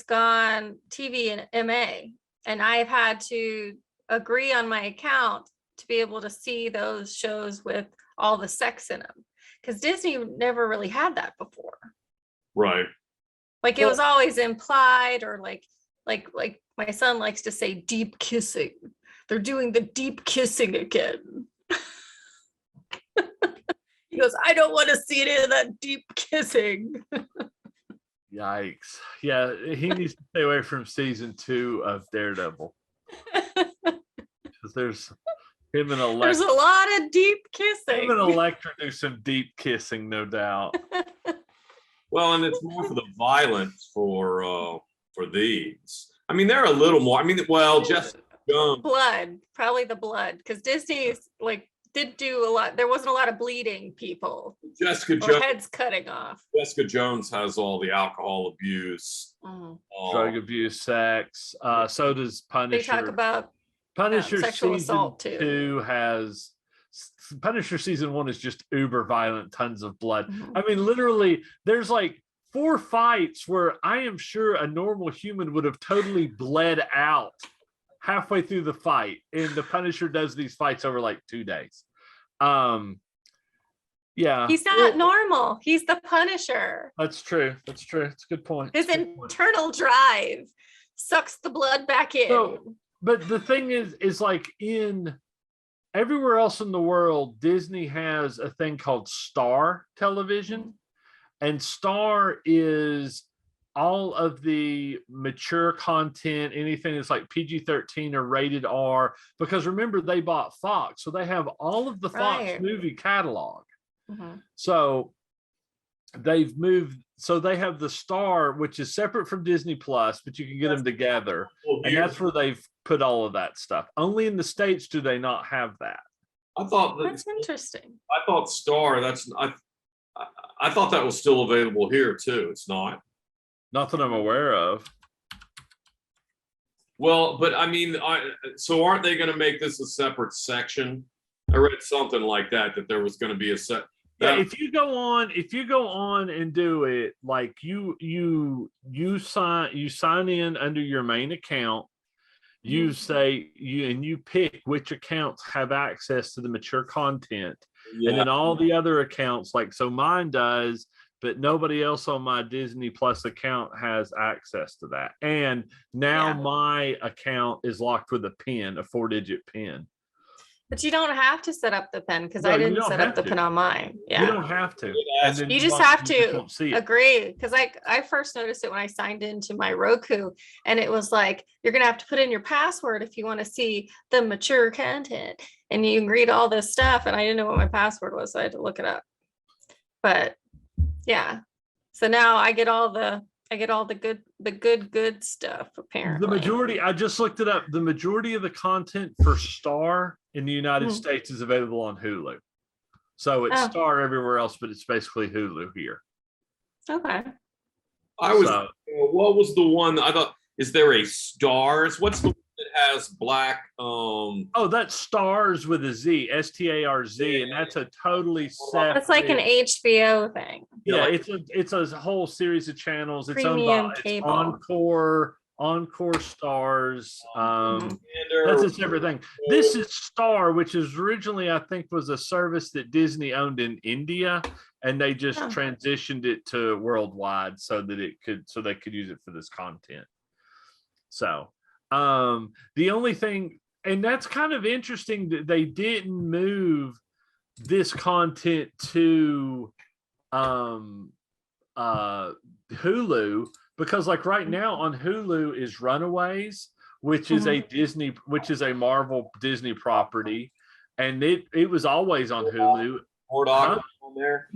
gone TV and MA, and I've had to agree on my account to be able to see those shows with all the sex in them, because Disney never really had that before. Right. Like it was always implied, or like my son likes to say deep kissing. They're doing the deep kissing again. He goes, I don't want to see it in that deep kissing. Yikes. Yeah, he needs to stay away from season 2 of Daredevil. Because there's him and Elektra. There's a lot of deep kissing. Him and Elektra do some deep kissing, no doubt. Well, and it's more for the violence for these. I mean, they're a little more. I mean, well, just blood, probably the blood, because Disney's like did do a lot. There wasn't a lot of bleeding people. Jessica Jones, heads cutting off. Jessica Jones has all the alcohol abuse, drug abuse, sex. So does Punisher. They talk about Punisher sexual assault season too. 2 has Punisher season 1 is just uber violent, tons of blood. I mean, literally, there's like 4 fights where I am sure a normal human would have totally bled out halfway through the fight, and the Punisher does these fights over like 2 days. Yeah, he's not normal. He's the Punisher. That's true. It's a good point. His internal drive sucks the blood back in. So, but the thing is like in everywhere else in the world, Disney has a thing called Star Television, and Star is all of the mature content, anything that's like PG-13 or rated R, because remember, they bought Fox, so they have all of the Fox movie catalog. So they've moved, so they have the Star, which is separate from Disney Plus, but you can get them together, and that's where they've put all of that stuff. Only in the States do they not have that. I thought that's interesting. I thought Star, I thought that was still available here too. It's not. Not that I'm aware of. Well, but I mean, so aren't they going to make this a separate section? I read something like that there was going to be a set. Yeah, if you go on and do it, like you sign in under your main account. You say you pick which accounts have access to the mature content, and then all the other accounts, like so mine does, but nobody else on my Disney Plus account has access to that. And now my account is locked with a PIN, a 4-digit PIN. But you don't have to set up the PIN, because I didn't set up the PIN on mine. Yeah, you don't have to. You just have to agree. Because I first noticed it when I signed into my Roku, and it was like, you're gonna have to put in your password if you want to see the mature content, and you can read all this stuff. And I didn't know what my password was, so I had to look it up. But yeah, so now I get all the good stuff. Apparently, the majority. I just looked it up. The majority of the content for Star in the United States is available on Hulu. So it's Star everywhere else, but it's basically Hulu here. Okay. What was the one I thought? Is there a Stars? What's the one that has black? That's Stars with a Z, STARZ, and that's a totally separate. It's like an HBO thing. Yeah, it's a whole series of channels. It's Premium owned by cable. Encore Stars. That's a separate thing. This is Star, which is originally, I think, was a service that Disney owned in India, and they just transitioned it to worldwide so that they could use it for this content. So the only thing, and that's kind of interesting that they didn't move this content to Hulu, because like right now on Hulu is Runaways, which is a Marvel Disney property, and it was always on Hulu. Mordok on there.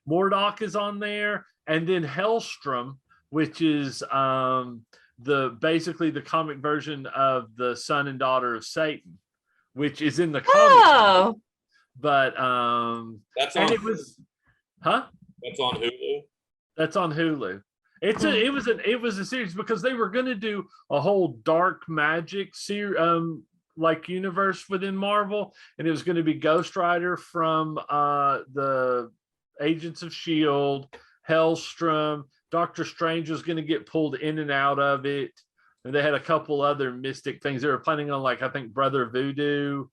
Mordok is on there, and then Hellstrom, which is basically the comic version of the son and daughter of Satan, which is in the comic. But that's on. That's on Hulu. That's on Hulu. It was a series because they were going to do a whole dark magic like universe within Marvel, and it was going to be Ghost Rider from the Agents of S.H.I.E.L.D., Hellstrom, Doctor Strange was going to get pulled in and out of it. And they had a couple other mystic things. They were planning on, like, I think Brother Voodoo,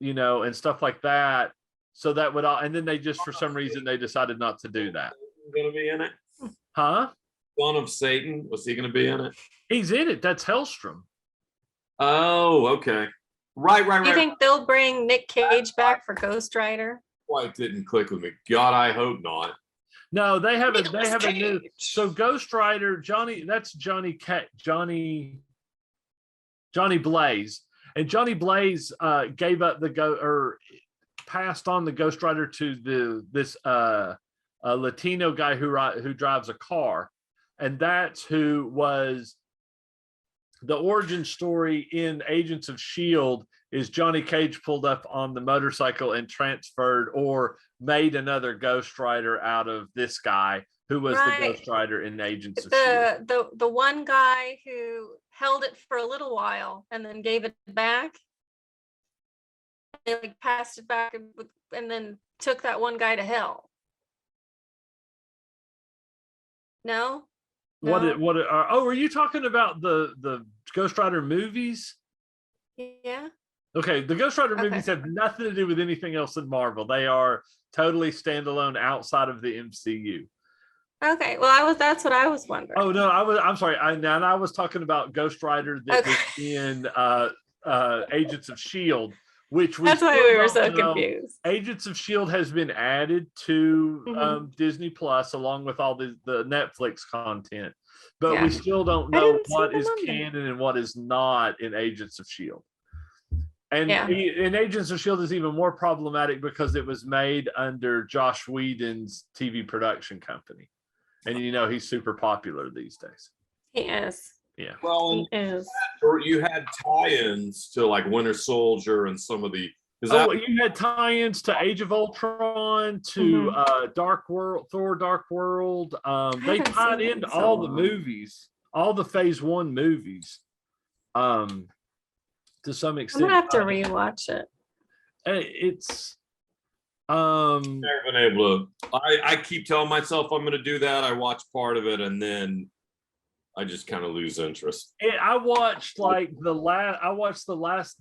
and stuff like that. So that would all, and then they just, for some reason, they decided not to do that. Going to be in it? Huh? Son of Satan, was he going to be in it? He's in it. That's Hellstrom. Oh, okay. Right. Do you think they'll bring Nick Cage back for Ghost Rider? Why it didn't click with me. God, I hope not. No, they have a new. Cage. So Ghost Rider, Johnny Blaze, and Johnny Blaze gave up passed on the Ghost Rider to this Latino guy who drives a car, and that's who was the origin story in Agents of S.H.I.E.L.D. is Johnny Cage pulled up on the motorcycle and transferred or made another Ghost Rider out of this guy who was the Ghost Rider in Agents of S.H.I.E.L.D. The one guy who held it for a little while and then gave it back. They like passed it back and then took that one guy to hell. No? Are you talking about the Ghost Rider movies? Yeah. Okay, the Ghost Rider movies have nothing to do with anything else in Marvel. They are totally standalone outside of the MCU. Okay, well, that's what I was wondering. Oh no, I'm sorry. I was talking about Ghost Rider that was in Agents of S.H.I.E.L.D., which that's why we were so confused. Agents of S.H.I.E.L.D. has been added to Disney Plus along with all the Netflix content, but we still don't know what is canon and what is not in Agents of S.H.I.E.L.D. And in Agents of S.H.I.E.L.D. is even more problematic because it was made under Joss Whedon's TV production company. And he's super popular these days. He is. Yeah. Well, he is. You had tie-ins to like Winter Soldier and some of the. You had tie-ins to Age of Ultron, to Dark World, Thor: Dark World. They tied into all the movies, all the Phase 1 movies. To some extent, I'm gonna have to rewatch it. It's never been able to. I keep telling myself I'm going to do that. I watch part of it and then I just kind of lose interest. I watched the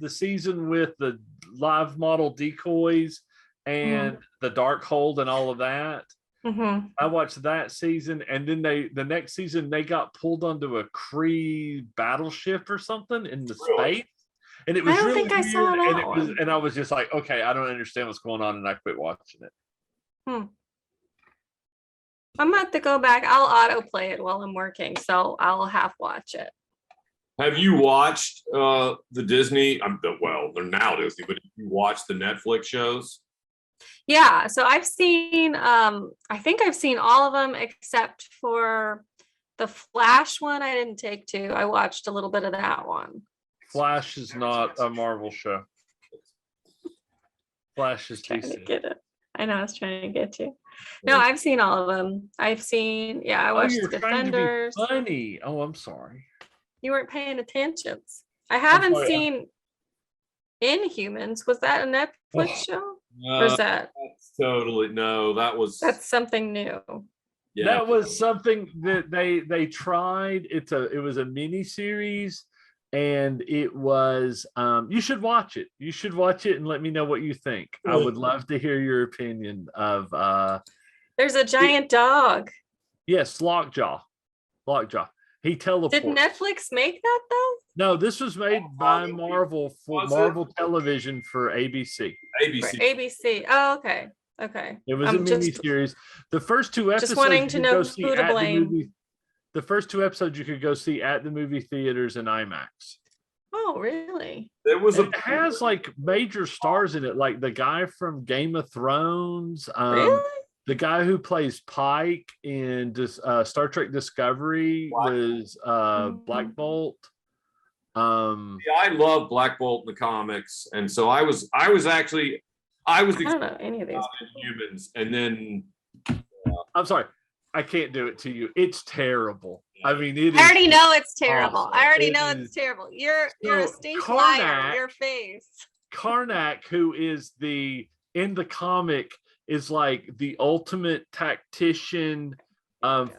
season with the live model decoys and the Darkhold and all of that. I watched that season, and then the next season they got pulled onto a Kree battleship or something in the space. And it was really weird, I saw that and I was just like, okay, I don't understand what's going on, and I quit watching it. I'm gonna have to go back. I'll autoplay it while I'm working, so I'll half watch it. Have you watched the Disney? They're now Disney, but if you watch the Netflix shows? Yeah, so I've seen. I think I've seen all of them except for the Flash one. I didn't take to. I watched a little bit of that one. Flash is not a Marvel show. Flash is trying DC. to get it. I know I was trying to get you. No, I've seen all of them. I watched the Defenders. Funny. Oh, I'm sorry. You weren't paying attention. I haven't seen Inhumans. Was that a Netflix show? No, or is that? That's totally no. That's something new. Yeah. That was something that they tried. It was a mini series. And it was, you should watch it. You should watch it and let me know what you think. I would love to hear your opinion of. There's a giant dog. Yes, Lockjaw. He teleports. Did Netflix make that though? No, this was made by Marvel for Marvel Television for ABC. ABC. Oh, okay. Okay. It was a mini series. The first two episodes. Just wanting to know who to blame. The first two episodes you could go see at the movie theaters in IMAX. Oh, really? It has like major stars in it, like the guy from Game of Thrones. Really? The guy who plays Pike in Star Trek Discovery was Black Bolt. I love Black Bolt in the comics, and so I was I don't know any of these Humans, and then I'm sorry. I can't do it to you. It's terrible. I mean, I already know it's terrible. Awesome. I already know it's terrible. You're a stink liar. Your face. Karnak, who is in the comic, is like the ultimate tactician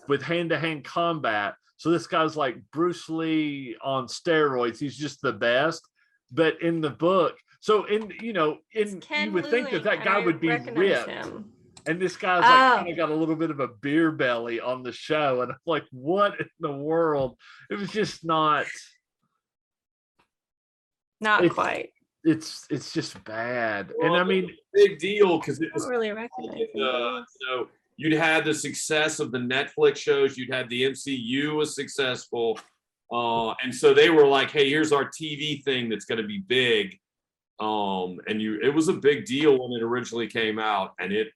with hand-to-hand combat. So this guy's like Bruce Lee on steroids. He's just the best. But in the book, you would think that guy would be ripped. Him. And this guy's like kind of got a little bit of a beer belly on the show. And I'm like, what in the world? It was just not quite. It's just bad. Well, and I mean, big deal because it was really recognize you'd had the success of the Netflix shows, you'd had the MCU was successful. And so they were like, hey, here's our TV thing that's going to be big. It was a big deal when it originally came out, and it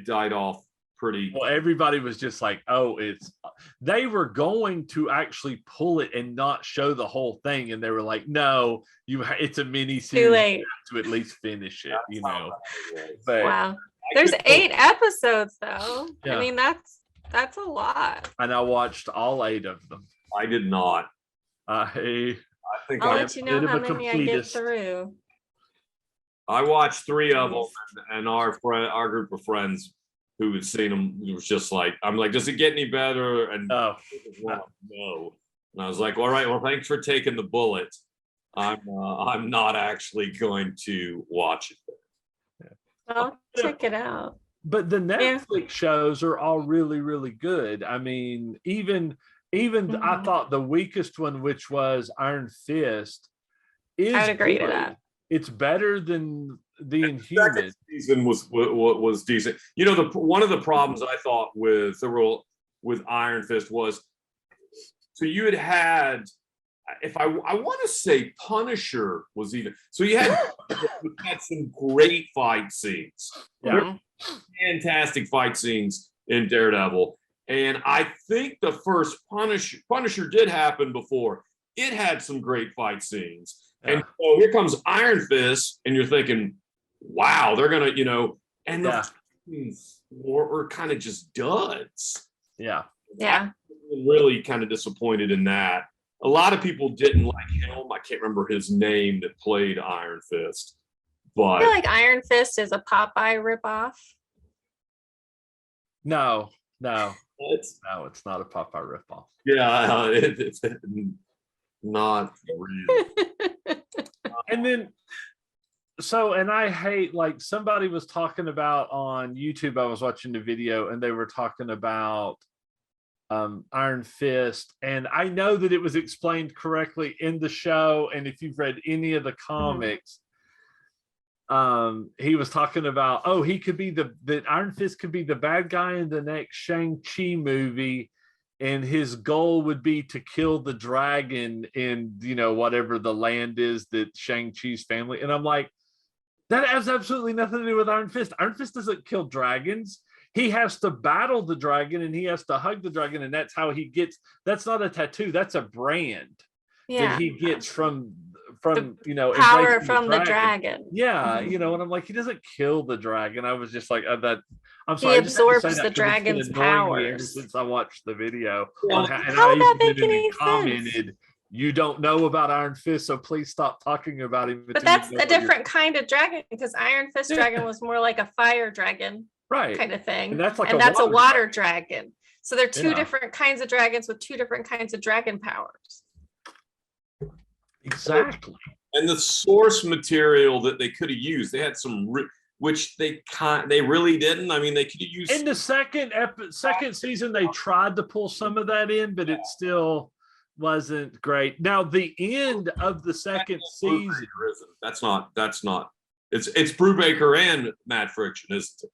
died off pretty. Well, everybody was just like, they were going to actually pull it and not show the whole thing. And they were like, no, it's a mini series. Too late. To at least finish it, But wow. There's 8 episodes though. Yeah. I mean, that's a lot. And I watched all 8 of them. I did not. I think I'll let you know how many I get through. I watched 3 of them, and our group of friends who had seen them, it was just like, I'm like, does it get any better? And no. And I was like, all right, well, thanks for taking the bullet. I'm not actually going to watch it. I'll check it out. But the Netflix shows are all really, really good. I mean, even I thought the weakest one, which was Iron Fist, is I would agree to that. It's better than the Inhumans. Season was decent. One of the problems I thought with Iron Fist was, so you had if I want to say Punisher was even, so you had some great fight scenes. Yeah. Fantastic fight scenes in Daredevil. And I think the first Punisher did happen before. It had some great fight scenes. Yeah. And so here comes Iron Fist, and you're thinking, wow, they're going to, and the scenes were kind of just duds. Yeah. Yeah. I'm really kind of disappointed in that. A lot of people didn't like him. I can't remember his name that played Iron Fist. But I feel like Iron Fist is a Popeye ripoff. No, it's not a Popeye ripoff. Yeah, it's not real. And then, and I hate, like, somebody was talking about on YouTube, I was watching the video, and they were talking about Iron Fist, and I know that it was explained correctly in the show, and if you've read any of the comics, he was talking about, he could be the Iron Fist could be the bad guy in the next Shang-Chi movie, and his goal would be to kill the dragon in whatever the land is that Shang-Chi's family. And I'm like, that has absolutely nothing to do with Iron Fist. Iron Fist doesn't kill dragons. He has to battle the dragon, and he has to hug the dragon, and that's how he gets. That's not a tattoo. That's a brand that he gets from power from the dragon. Yeah, and I'm like, he doesn't kill the dragon. I was just like, that. I'm sorry. He absorbs the dragon's powers. Since I watched the video, how would that make any sense? You don't know about Iron Fist, so please stop talking about him. But that's a different kind of dragon, because Iron Fist dragon was more like a fire dragon. Right. Kind of thing. And that's a water dragon. So they're two different kinds of dragons with two different kinds of dragon powers. Exactly. And the source material that they could have used, they had some, which they really didn't. I mean, they could have used. In the second season, they tried to pull some of that in, but it still wasn't great. Now, the end of the second season. That's not. It's Brubaker and Matt Fraction, isn't it?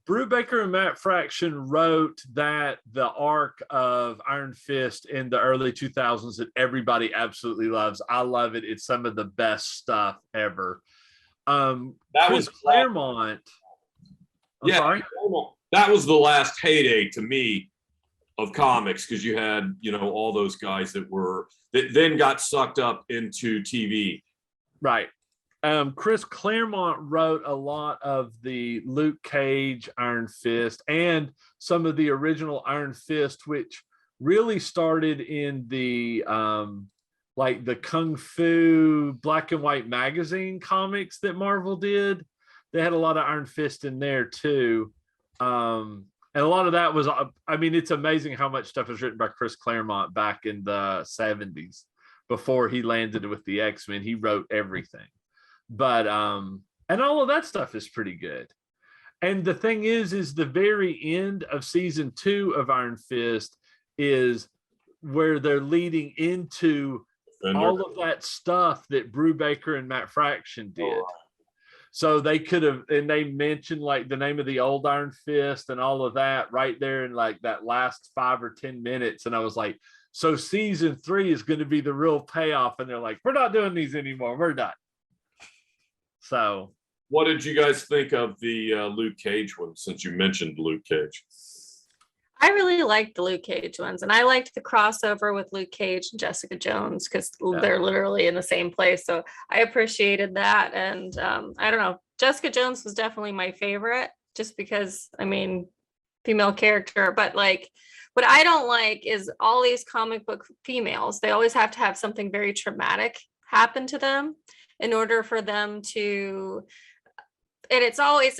Brubaker and Matt Fraction wrote that the arc of Iron Fist in the early 2000s that everybody absolutely loves. I love it. It's some of the best stuff ever. That was Claremont. Sorry? That was the last heyday to me of comics, because you had, all those guys that then got sucked up into TV. Right. Chris Claremont wrote a lot of the Luke Cage Iron Fist and some of the original Iron Fist, which really started in the like the Kung Fu black and white magazine comics that Marvel did. They had a lot of Iron Fist in there too. And And a lot of that was, I mean, it's amazing how much stuff was written by Chris Claremont back in the 70s before he landed with the X-Men. He wrote everything. But, and all of that stuff is pretty good. And the thing is the very end of season 2 of Iron Fist is where they're leading into all of that stuff that Brubaker and Matt Fraction did. So they could have, and they mentioned like the name of the old Iron Fist and all of that right there in like that last 5 or 10 minutes. And I was like, so season 3 is going to be the real payoff. And they're like, we're not doing these anymore. We're done. So what did you guys think of the Luke Cage one, since you mentioned Luke Cage? I really liked the Luke Cage ones, and I liked the crossover with Luke Cage and Jessica Jones because they're literally in the same place. So I appreciated that. And I don't know, Jessica Jones was definitely my favorite just because, I mean, female character. But like, what I don't like is all these comic book females, they always have to have something very traumatic happen to them in order for them to, and it always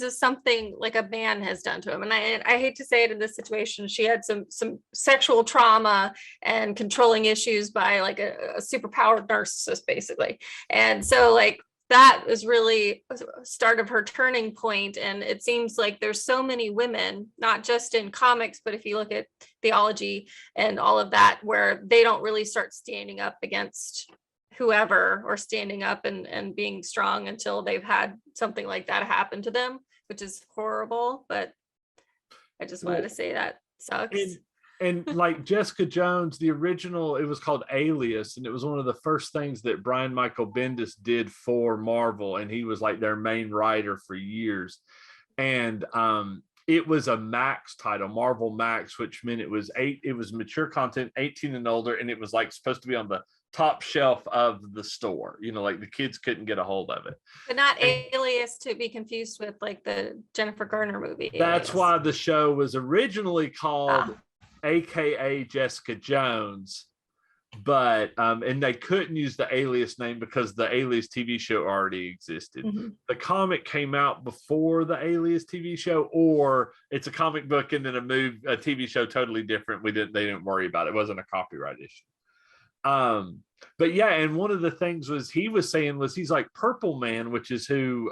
is something like a man has done to him. And I hate to say it in this situation, she had some sexual trauma and controlling issues by like a superpowered narcissist, basically. And so like that is really a start of her turning point. And it seems like there's so many women, not just in comics, but if you look at theology and all of that, where they don't really start standing up against whoever or standing up and being strong until they've had something like that happen to them, which is horrible. But I just wanted to say that sucks. And like Jessica Jones, the original, it was called Alias, and it was one of the first things that Brian Michael Bendis did for Marvel, and he was like their main writer for years. And it was a Max title, Marvel Max, which meant it was mature content, 18 and older, and it was like supposed to be on the top shelf of the store, you know, like the kids couldn't get a hold of it. But not Alias to be confused with like the Jennifer Garner movie. That's why the show was originally called AKA Jessica Jones, but and they couldn't use the Alias name because the Alias TV show already existed. The comic came out before the Alias TV show, or it's a comic book and then a TV show totally different. They didn't worry about it. It wasn't a copyright issue. But yeah, and one of the things he was saying was he's like Purple Man, which is who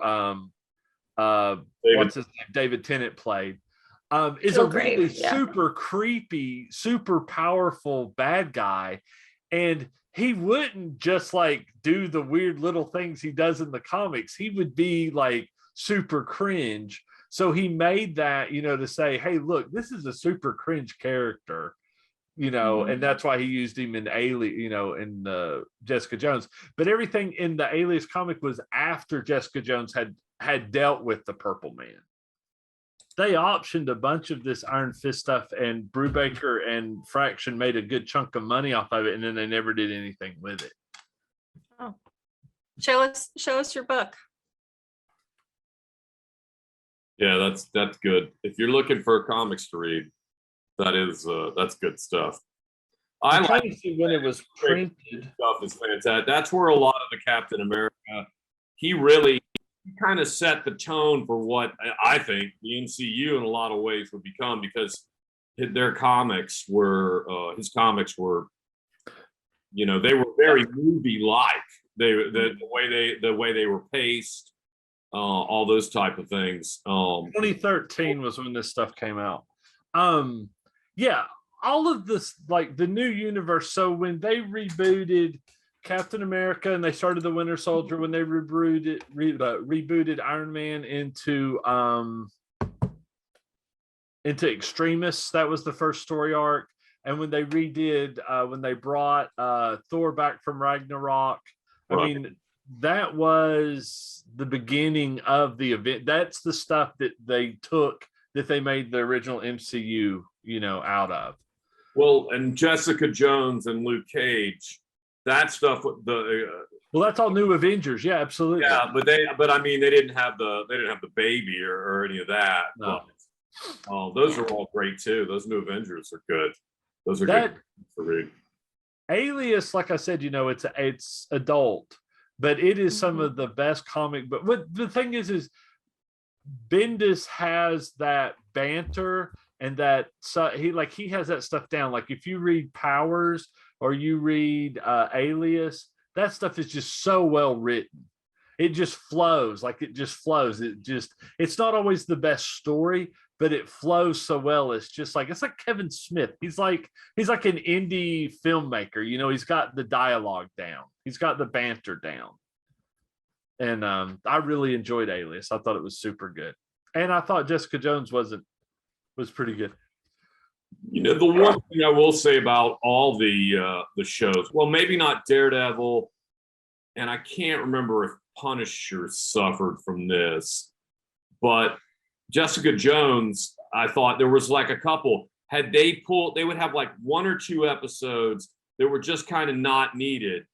what's his name, David Tennant played, is a really super creepy, super powerful bad guy. And he wouldn't just like do the weird little things he does in the comics. He would be like super cringe. So he made that, you know, to say, hey, look, this is a super cringe character. You know, and that's why he used him in Alias, you know, in Jessica Jones. But everything in the Alias comic was after Jessica Jones had dealt with the Purple Man. They optioned a bunch of this Iron Fist stuff, and Brubaker and Fraction made a good chunk of money off of it, and then they never did anything with it. Oh, show us your book. Yeah, that's good. If you're looking for comics to read, that's good stuff. I like to see when it was printed. Stuff is fantastic. That's where a lot of the Captain America, he really kind of set the tone for what I think the MCU in a lot of ways would become, because his comics were, you know, they were very movie-like. The way they were paced, all those type of things. 2013 was when this stuff came out. Yeah, all of this, like the new universe. So when they rebooted Captain America and they started the Winter Soldier, when they rebooted Iron Man into Extremis, that was the first story arc. And when they when they brought Thor back from Ragnarok, I mean, that was the beginning of the event. That's the stuff that they took, that they made the original MCU, you know, out of. Well, and Jessica Jones and Luke Cage, that stuff. Well, that's all New Avengers. Yeah, absolutely. Yeah, but I mean, they didn't have the baby or any of that. No. But, those are all great too. Those New Avengers are good. Those are good to read. Alias, like I said, you know, it's adult, but it is some of the best comic. But what the thing is Bendis has that banter and that, so he has that stuff down. Like if you read Powers or you read Alias, that stuff is just so well written. It just flows. It's not always the best story, but it flows so well. It's like Kevin Smith. He's like an indie filmmaker. He's got the dialogue down. He's got the banter down. And I really enjoyed Alias. I thought it was super good. And I thought Jessica Jones was pretty good. The one thing I will say about all the shows, well, maybe not Daredevil, and I can't remember if Punisher suffered from this, but Jessica Jones, I thought there was like a couple. Had they would have like 1 or 2 episodes that were just kind of not needed,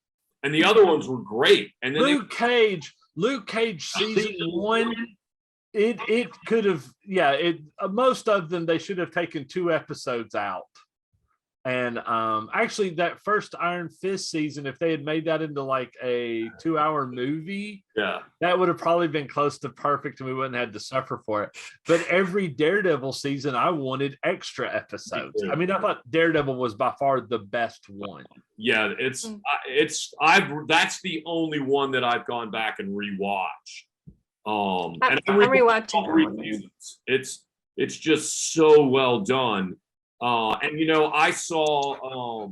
and the other ones were great. And then Luke Cage season 1. It could have, most of them, they should have taken 2 episodes out. And actually that first Iron Fist season, if they had made that into like a 2-hour movie, that would have probably been close to perfect and we wouldn't have had to suffer for it. But every Daredevil season, I wanted extra episodes. I mean, I thought Daredevil was by far the best one. Yeah, that's the only one that I've gone back and rewatched. And I'm rewatching. It's just so well done. And I saw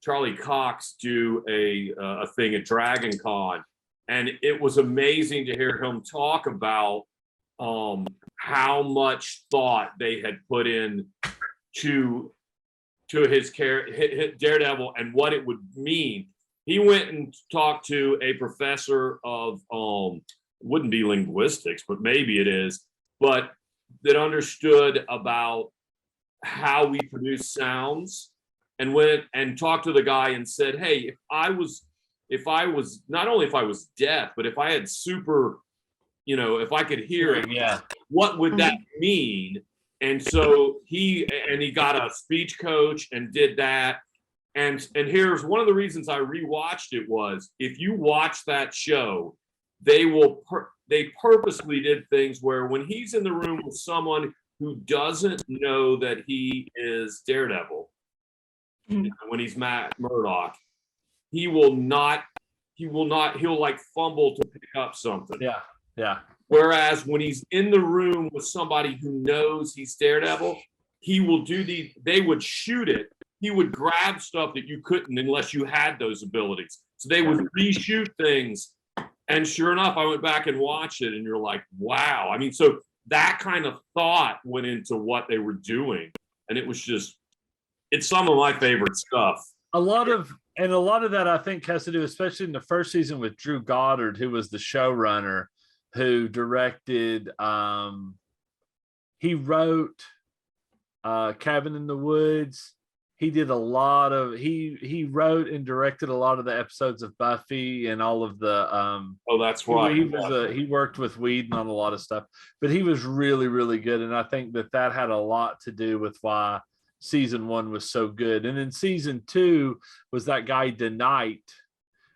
Charlie Cox do a thing at Dragon Con, and it was amazing to hear him talk about how much thought they had put in to his Daredevil and what it would mean. He went and talked to a professor of wouldn't be linguistics, but maybe it is, but that understood about how we produce sounds, and went and talked to the guy and said, hey, if I was not only if I was deaf, but if I had super, if I could hear it, what would that mean? And so he got a speech coach and did that. And here's one of the reasons I rewatched it was, if you watch that show, they purposely did things where when he's in the room with someone who doesn't know that he is Daredevil, when he's Matt Murdock, he'll like fumble to pick up something. Yeah. Whereas when he's in the room with somebody who knows he's Daredevil, he will they would shoot it. He would grab stuff that you couldn't unless you had those abilities. So they would reshoot things. And sure enough, I went back and watched it, and you're like, wow. I mean, so that kind of thought went into what they were doing. And it's some of my favorite stuff. A lot of that I think has to do, especially in the first season, with Drew Goddard, who was the showrunner, who directed, he wrote Cabin in the Woods. He did he wrote and directed a lot of the episodes of Buffy and all of the oh, that's right. He worked with Whedon on a lot of stuff, but he was really, really good. And I think that had a lot to do with why season 1 was so good. And then season 2 was that guy DeKnight,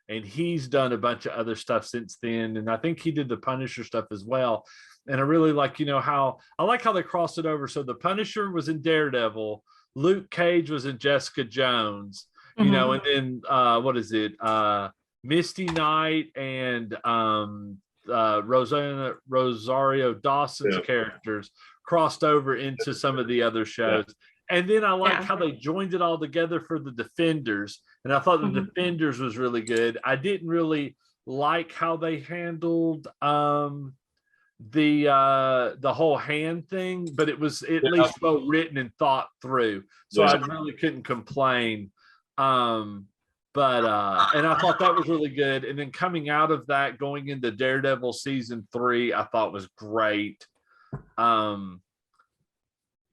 and he's done a bunch of other stuff since then. And I think he did the Punisher stuff as well. And I really like, how they crossed it over. So the Punisher was in Daredevil, Luke Cage was in Jessica Jones, and then what is it? Misty Knight and Rosario Dawson's characters crossed over into some of the other shows. And then I like how they joined it all together for the Defenders. And I thought the Defenders was really good. I didn't really like how they handled the whole hand thing, but it was at least well written and thought through, so I really couldn't complain. And I thought that was really good. And then coming out of that, going into Daredevil season 3, I thought was great. I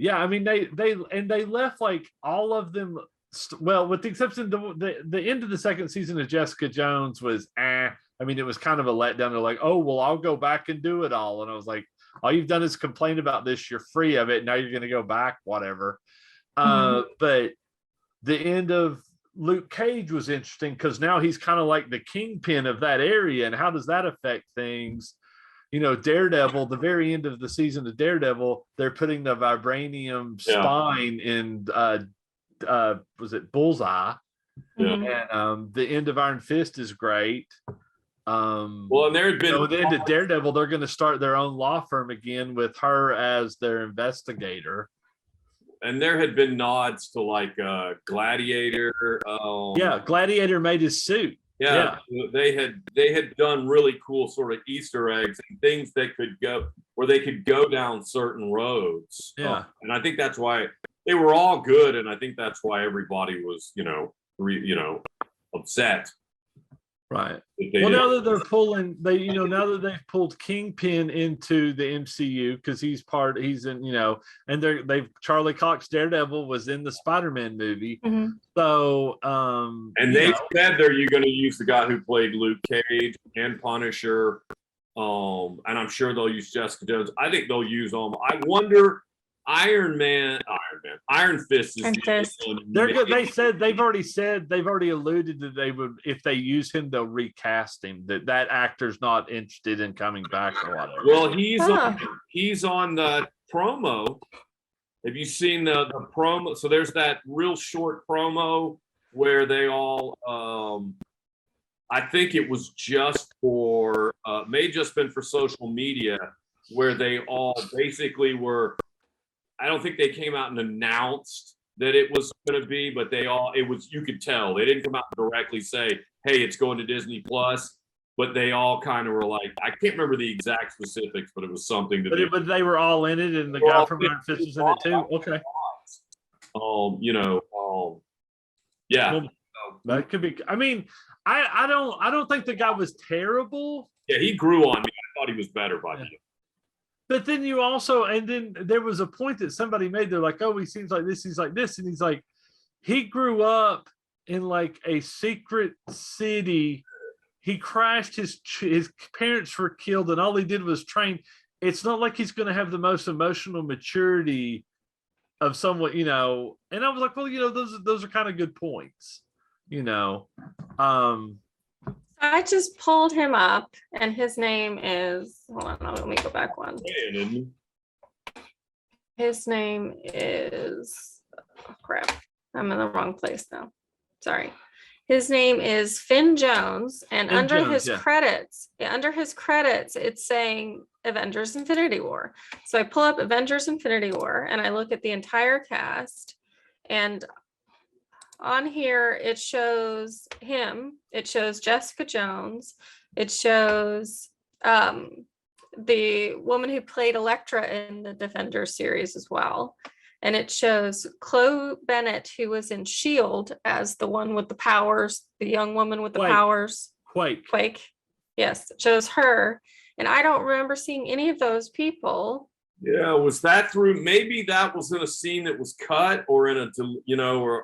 mean, they left like all of them, well, with the exception of the end of the second season of Jessica Jones was I mean, it was kind of a letdown. They're like, oh, well, I'll go back and do it all. And I was like, all you've done is complain about this. You're free of it. Now you're going to go back, whatever. But the end of Luke Cage was interesting because now he's kind of like the kingpin of that area. And how does that affect things? Daredevil, the very end of the season of Daredevil, they're putting the vibranium spine in was it Bullseye? Yeah. And the end of Iron Fist is great. Well, and there had been the end of Daredevil, they're going to start their own law firm again with her as their investigator. And there had been nods to like Gladiator. Gladiator made his suit. Yeah, they had done really cool sort of Easter eggs and things that could go down certain roads. Yeah, and I think that's why they were all good, and I think that's why everybody was upset. Right. Well, now that they're pulling, now that they've pulled Kingpin into the MCU because he's in, and Charlie Cox Daredevil was in the Spider-Man movie. Mm-hmm. So, and they said you're going to use the guy who played Luke Cage and Punisher, and I'm sure they'll use Jessica Jones. I think they'll use them. I wonder. Iron Fist is they're good. They've already alluded that they would, if they use him, they'll recast him. That actor's not interested in coming back or whatever. Well, he's on the promo. Have you seen the promo? So there's that real short promo where they all I think it was just for may just been for social media, where they all basically were. I don't think they came out and announced that it was going to be, but you could tell. They didn't come out and directly say, hey, it's going to Disney Plus, but they all kind of were like, I can't remember the exact specifics, but it was something to But they were all in it, and the guy from Iron Fist was in it too. Okay. Yeah. Well, that could be. I mean, I don't think the guy was terrible. Yeah, he grew on me. I thought he was better by the end. But then and then there was a point that somebody made. They're like, oh, he seems like this. He's like this. And he's like, he grew up in like a secret city. He crashed. His parents were killed, and all he did was train. It's not like he's going to have the most emotional maturity of someone, And I was like, well, those are kind of good points, I just pulled him up, and his name is. Hold on, let me go back one. His name is. Oh, crap! I'm in the wrong place now. Sorry. His name is Finn Jones, and under his credits, it's saying Avengers: Infinity War. So I pull up Avengers: Infinity War, and I look at the entire cast, and on here it shows him, it shows Jessica Jones, it shows the woman who played Elektra in the Defenders series as well, and it shows Chloe Bennett, who was in S.H.I.E.L.D. as the one with the powers, the young woman with the powers. Quake. Yes, it shows her, and I don't remember seeing any of those people. Yeah, was that through? Maybe that was in a scene that was cut, or in a,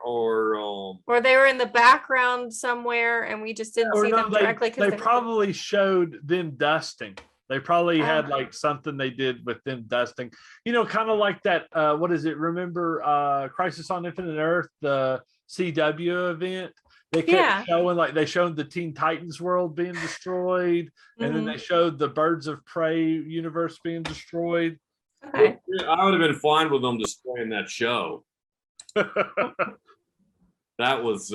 or they were in the background somewhere, and we just didn't see them directly. They probably showed them dusting. They probably had like something they did with them dusting. Kind of like that. What is it? Remember, Crisis on Infinite Earth, the CW event. They kept showing, they showed the Teen Titans world being destroyed, and then they showed the Birds of Prey universe being destroyed. Okay. I would have been fine with them destroying that show. That was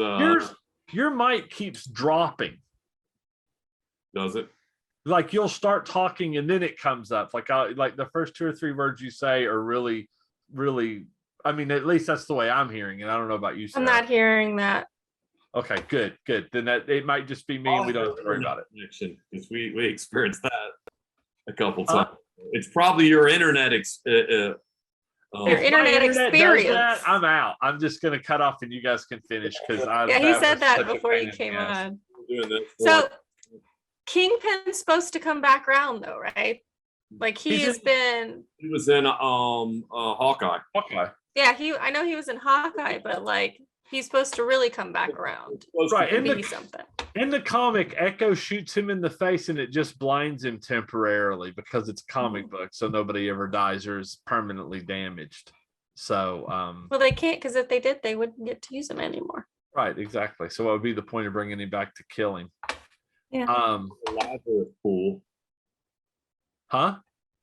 your mic keeps dropping. Does it? Like you'll start talking and then it comes up. Like the first 2 or 3 words you say are really, really. I mean, at least that's the way I'm hearing it. I don't know about you, Sarah. I'm not hearing that. Okay, good. Then that it might just be me, and we don't have to worry about it. Because we experienced that a couple times. It's probably your internet your internet experience. I'm out. I'm just going to cut off and you guys can finish because he said that before you came on. So Kingpin's supposed to come back around though, right? Like he was in Hawkeye. Yeah, I know he was in Hawkeye, but like he's supposed to really come back around. Right. Something. In the comic, Echo shoots him in the face and it just blinds him temporarily because it's a comic book, so nobody ever dies or is permanently damaged. So well, they can't, because if they did, they wouldn't get to use him anymore. Right, exactly. So what would be the point of bringing him back to kill him? Yeah. Lazarus pool. Huh?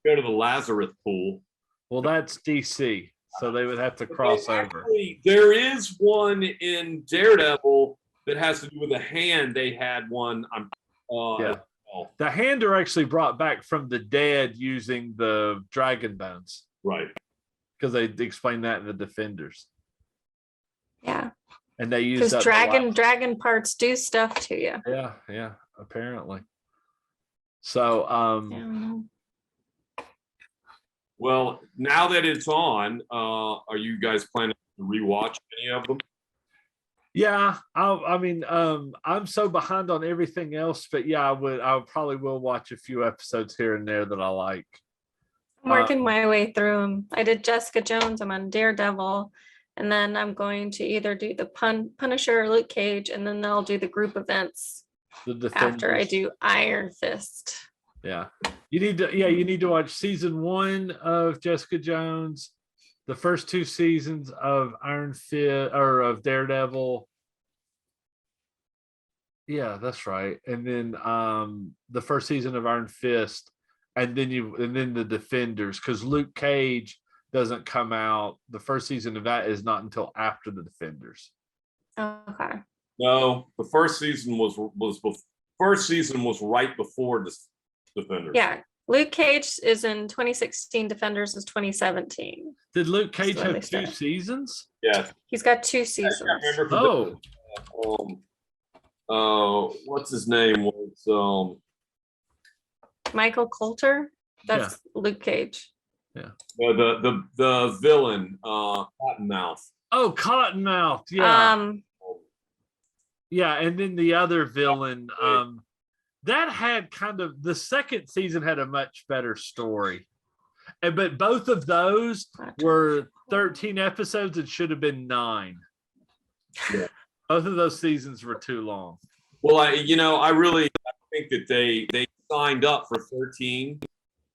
Go to the Lazarus pool. Well, that's DC, so they would have to cross over. Actually, there is one in Daredevil that has to do with a hand. They had one. Yeah. The hand are actually brought back from the dead using the dragon bones. Right. Because they explained that in the Defenders. Yeah. And they use because dragon parts do stuff to you. Yeah, apparently. So well, now that it's on, are you guys planning to rewatch any of them? Yeah, I'm so behind on everything else, but yeah, I probably will watch a few episodes here and there that I like. I'm working my way through them. I did Jessica Jones, I'm on Daredevil, and then I'm going to either do the Punisher or Luke Cage, and then they'll do the group events after I do Iron Fist. Yeah. You need to watch season 1 of Jessica Jones, the first 2 seasons of Iron Fist or of Daredevil. Yeah, that's right. And then the first season of Iron Fist, and then the Defenders, because Luke Cage doesn't come out. The first season of that is not until after the Defenders. Okay. No, the first season was right before the Defenders. Yeah. Luke Cage is in 2016, Defenders is 2017. Did Luke Cage have 2 seasons? Yeah. He's got 2 seasons. What's his name was Michael Coulter? That's Luke Cage. Yeah. The villain, Cottonmouth. Oh, Cottonmouth. Yeah. Yeah, and then the other villain, that had kind of the second season had a much better story. But both of those were 13 episodes. It should have been 9. Yeah. Both of those seasons were too long. Well, I really think that they signed up for 13,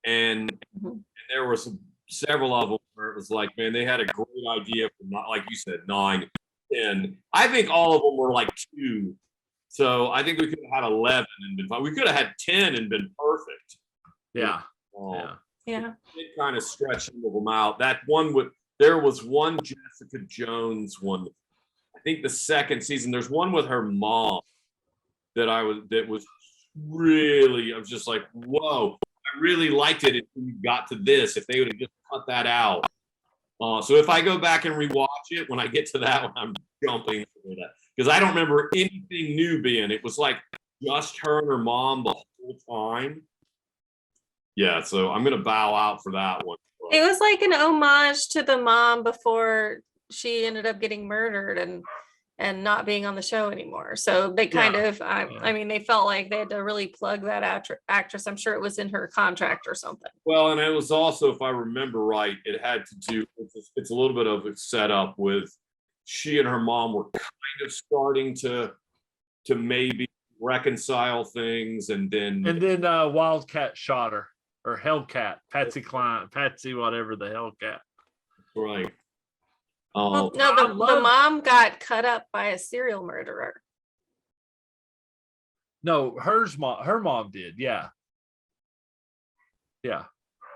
and there were several of them where it was like, man, they had a great idea for, not like you said, 9, 10. I think all of them were like 2. So I think we could have had 11 and been fine. We could have had 10 and been perfect. Yeah. Yeah. It kind of stretched some of them out. There was one Jessica Jones one. I think the second season. There's one with her mom that was really. I was just like, whoa! I really liked it until we got to this. If they would have just cut that out. So if I go back and rewatch it, when I get to that one, I'm jumping for that because I don't remember anything new being. It was like just her and her mom the whole time. Yeah, so I'm gonna bow out for that one. It was like an homage to the mom before she ended up getting murdered and not being on the show anymore. So they kind of, I mean, they felt like they had to really plug that actress. I'm sure it was in her contract or something. Well, and it was also, if I remember right, it had to do. It's a little bit of a setup with she and her mom were kind of starting to maybe reconcile things, and then Wildcat shot her, or Hellcat, Patsy whatever the Hellcat. Right. Well, no, the mom got cut up by a serial murderer. No, her mom did. Yeah.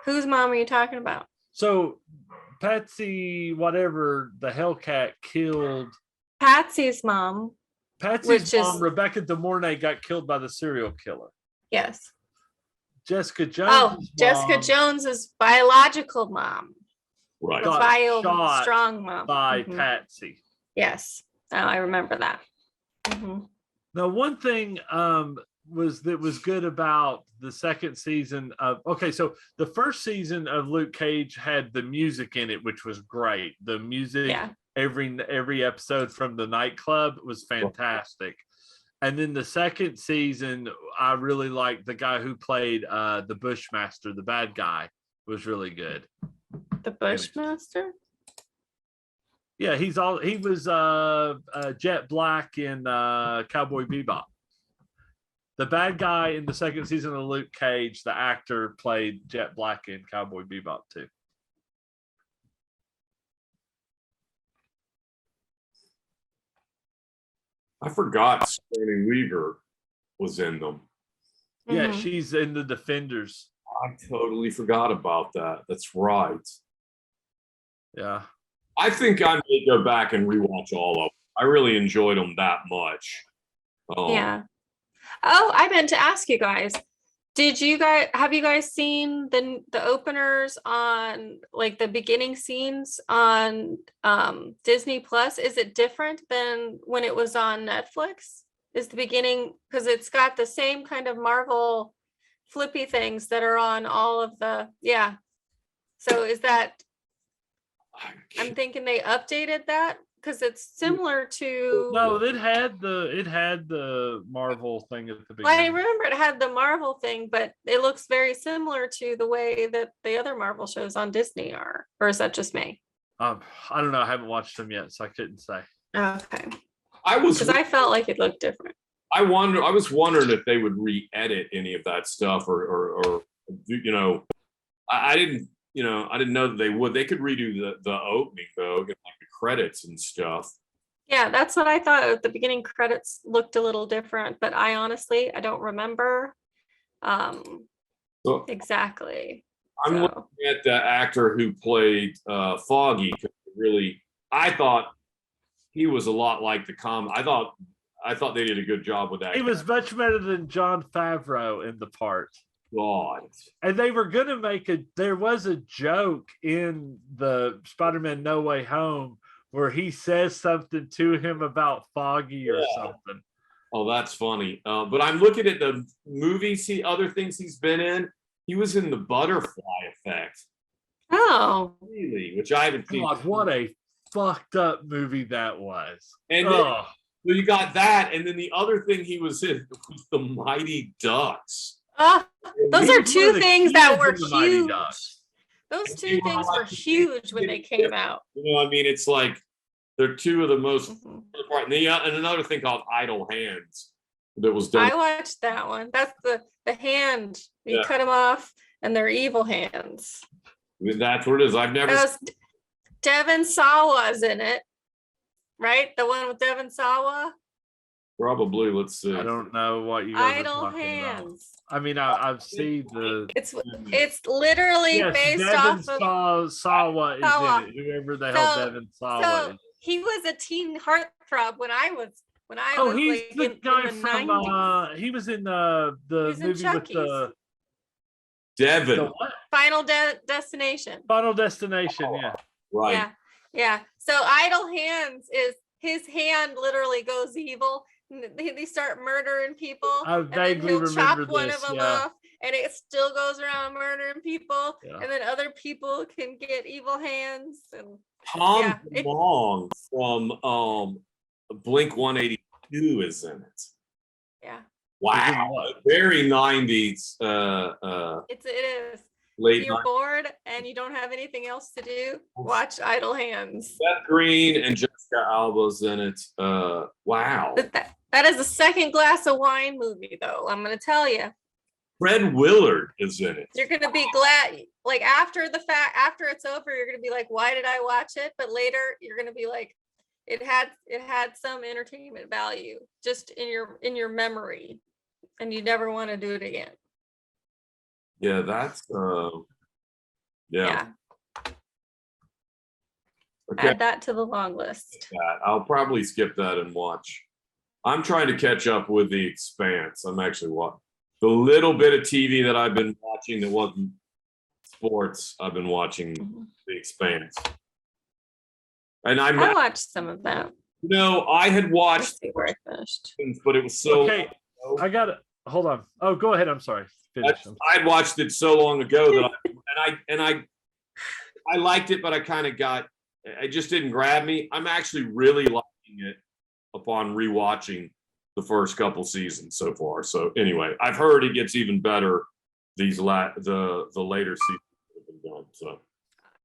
Whose mom are you talking about? So Patsy, whatever the Hellcat killed. Patsy's mom. Patsy's mom, Rebecca De Mornay, got killed by the serial killer. Yes. Jessica Jones. Jessica Jones's biological mom. Right. The strong mom. By Patsy. Yes. Oh, I remember that. Now, one thing was good about the second season of so the first season of Luke Cage had the music in it, which was great. The music every episode from the nightclub was fantastic. And then the second season, I really liked the guy who played the Bushmaster, the bad guy, was really good. The Bushmaster? Yeah, he was Jet Black in Cowboy Bebop. The bad guy in the second season of Luke Cage, the actor, played Jet Black in Cowboy Bebop too. I forgot Sigourney Weaver was in them. Yeah, she's in the Defenders. I totally forgot about that. That's right. Yeah. I think I may go back and rewatch all of them. I really enjoyed them that much. Yeah. Oh, I meant to ask you guys. Have you guys seen the openers on like the beginning scenes on Disney Plus? Is it different than when it was on Netflix? Is the beginning, because it's got the same kind of Marvel flippy things that are on all of the, yeah. So is that, I'm thinking they updated that because it's similar to. No, it had the Marvel thing at the Well, I beginning. remember it had the Marvel thing, but it looks very similar to the way that the other Marvel shows on Disney are. Or is that just me? I don't know. I haven't watched them yet, so I couldn't say. Okay. Because I felt like it looked different. I was wondering if they would re-edit any of that stuff, or I didn't know that they would. They could redo the opening though, get like the credits and stuff. Yeah, that's what I thought. The beginning credits looked a little different, but I honestly don't remember exactly. I'm looking at the actor who played Foggy. I thought he was a lot like the I thought they did a good job with that. He was much better than Jon Favreau in the part. God. And they were going to there was a joke in the Spider-Man No Way Home where he says something to him about Foggy or something. Oh, that's funny. But I'm looking at the movies, other things he's been in. He was in The Butterfly Effect. Oh. Really? Which I haven't seen. God, what a fucked up movie that was. And so you got that, and then the other thing he was in was The Mighty Ducks. Those are two things that were huge. Those two things were huge when they came out. I mean, it's like they're two of the most important. And another thing called Idle Hands that was done. I watched that one. That's the hand. You cut them off, and they're evil hands. That's what it is. I've never. Devon Sawa's in it, right? The one with Devon Sawa. Probably. Let's see. I don't know what you guys Idle are talking Hands. About. I mean, I've seen the. It's literally based Devon off of Sawa is in it. Whoever the hell Devon Sawa is. He was a teen heartthrob when I was. He's like the guy in the from 90s. he was in the movie with the Devon. Final Destination. Final Destination, yeah. Right. Yeah. So Idle Hands is his hand literally goes evil. They start murdering people. I vaguely remember chop this, one of them off, and it still goes around murdering people. Yeah. And then other people can get evil hands. And Tom DeLonge from Blink 182 is in it. Yeah. Wow. Very 90s. It is. Late if you're bored and you don't have anything else to do, watch Idle Hands. Seth Green and Jessica Alba's in it. Wow. That is a second glass of wine movie, though. I'm going to tell you. Fred Willard is in it. You're going to be glad, like after it's over, you're going to be like, why did I watch it? But later, you're going to be like, it had some entertainment value just in your memory, and you never want to do it again. Yeah, that's yeah. Okay. Add that to the long list. I'll probably skip that and watch. I'm trying to catch up with The Expanse. I'm actually watching the little bit of TV that I've been watching that wasn't sports. I've been watching The Expanse. And I watched some of that. No, I had watched where I finished. But it was so okay. I got it. Hold on. Oh, go ahead. I'm sorry. I'd watched it so long ago that I liked it, but it just didn't grab me. I'm actually really liking it upon rewatching the first couple seasons so far. So anyway, I've heard it gets even better the later seasons have been done. So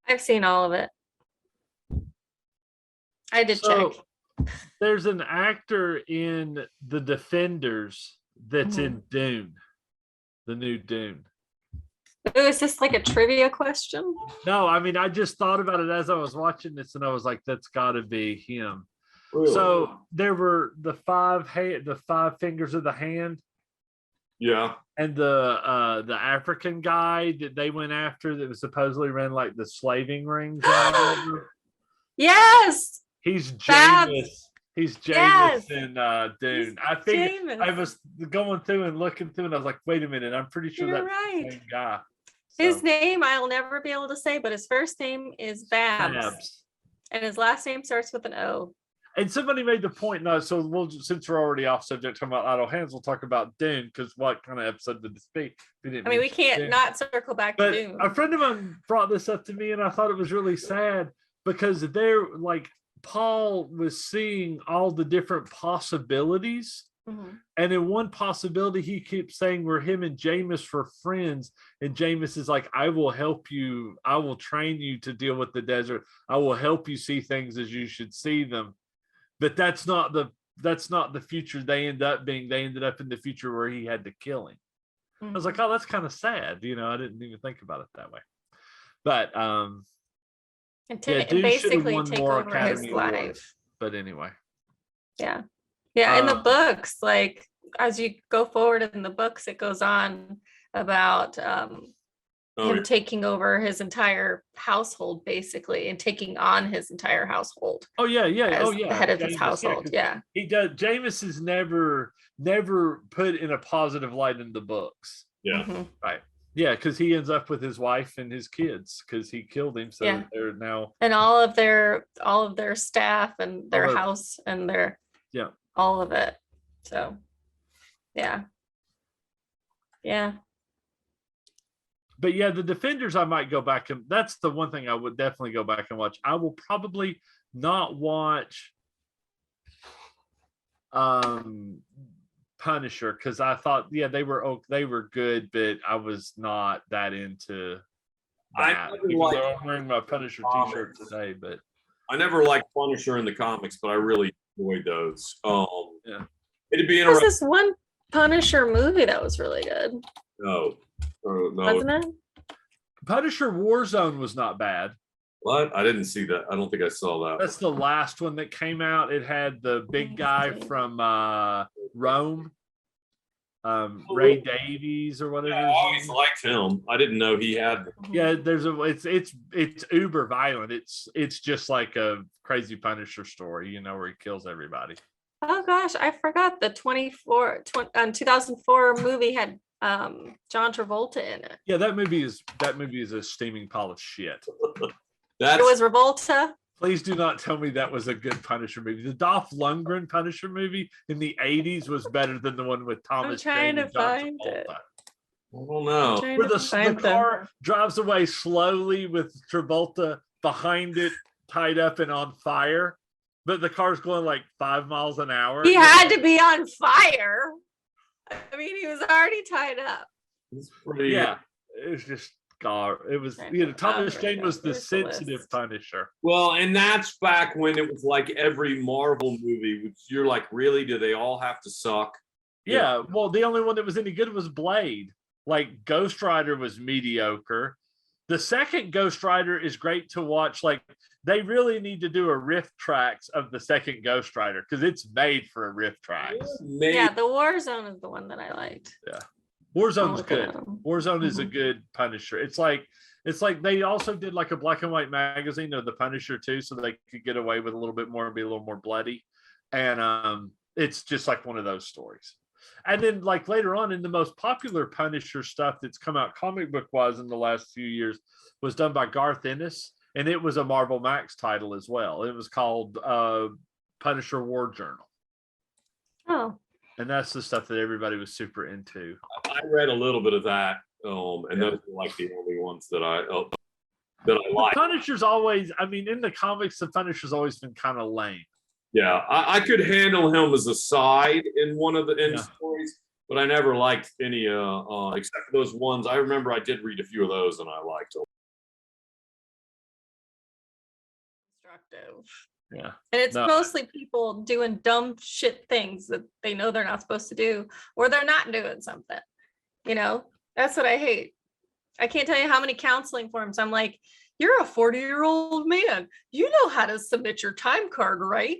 I've seen all of it. I did check. There's an actor in The Defenders that's in Dune. The new Dune. Ooh, is this like a trivia question? No, I mean, I just thought about it as I was watching this, and I was like, that's got to be him. Really? So there were the five fingers of the hand. Yeah. And the African guy that they went after that was supposedly ran like the slaving rings or whatever. Yes. He's Babs. Jameis. He's Jameis Yes. in Dune. He's I think Jameis. I was going through and looking through, and I was like, wait a minute, I'm pretty sure You're that's right. the same guy. His name I'll never be able to say, but his first name is Babs. And his last name starts with an O. And somebody made the point. No, so since we're already off subject talking about idle hands, we'll talk about Dune, because what kind of episode would this be? We can't Dune. not circle back to Dune. A friend of mine brought this up to me, and I thought it was really sad because they're like, Paul was seeing all the different possibilities. Mm-hmm. And in one possibility, he keeps saying where him and Jameis were friends. And Jameis is like, I will help you. I will train you to deal with the desert. I will help you see things as you should see them. But that's not the future they end up being. They ended up in the future where he had to kill him. Mm-hmm. I was like, oh, that's kind of sad. I didn't even think about it that way. But and basically take over his life. But anyway. Yeah. Yeah. In the books, like as you go forward in the books, it goes on about him taking over his entire household, basically, and taking on his entire household. Oh yeah. The head of his household. Yeah. He does. Jameis is never put in a positive light in the books. Yeah. Mm-hmm. Right. Yeah, because he ends up with his wife and his kids because he killed him. So they're now, and all of their staff and their house and their all of it. So yeah. But yeah, the Defenders I might go back and that's the one thing I would definitely go back and watch. I will probably not watch Punisher because I thought they were good, but I was not that into that. I'm wearing my Punisher t-shirt today, but I never liked Punisher in the comics, but I really enjoyed those. It'd be interesting. There's this one Punisher movie that was really good. No, wasn't it? Punisher Warzone was not bad. What? I didn't see that. I don't think I saw that. That's the last one that came out. It had the big guy from Rome, Ray Davies or whatever. I always liked him. I didn't know he had. Yeah, it's uber violent. It's just like a crazy Punisher story, where he kills everybody. Oh gosh, I forgot the 2004 movie had John Travolta in it. Yeah, that movie is a steaming pile of shit. It was Revolta. Please do not tell me that was a good Punisher movie. The Dolph Lundgren Punisher movie in the 80s was better than the one with Thomas Jane and John Travolta. I don't know. Where the car drives away slowly with Travolta behind it, tied up and on fire, but the car's going like 5 miles an hour. He had to be on fire. I mean, he was already tied up. It's pretty. Yeah, it was just. It was Thomas Jane was the sensitive Punisher. Well, and that's back when it was like every Marvel movie, which you're like, really? Do they all have to suck? Yeah. Well, the only one that was any good was Blade. Like Ghost Rider was mediocre. The second Ghost Rider is great to watch. Like they really need to do a riff tracks of the second Ghost Rider because it's made for a riff tracks. Yeah, the Warzone is the one that I liked. Yeah. Warzone's good. Warzone is a good Punisher. It's like they also did like a black and white magazine of the Punisher too, so they could get away with a little bit more and be a little more bloody. And it's just like one of those stories. And then like later on in the most popular Punisher stuff that's come out comic book wise in the last few years was done by Garth Ennis, and it was a Marvel Max title as well. It was called Punisher War Journal. Oh. And that's the stuff that everybody was super into. I read a little bit of that, and those are like the only ones that I like. Punisher's always, in the comics, the Punisher's always been kind of lame. Yeah, I could handle him as a side in one of the stories, but I never liked any, except for those ones. I remember I did read a few of those, and I liked them. Destructive. Yeah. And it's mostly people doing dumb shit things that they know they're not supposed to do, or they're not doing something. That's what I hate. I can't tell you how many counseling forums I'm like, you're a 40-year-old man. You know how to submit your time card, right?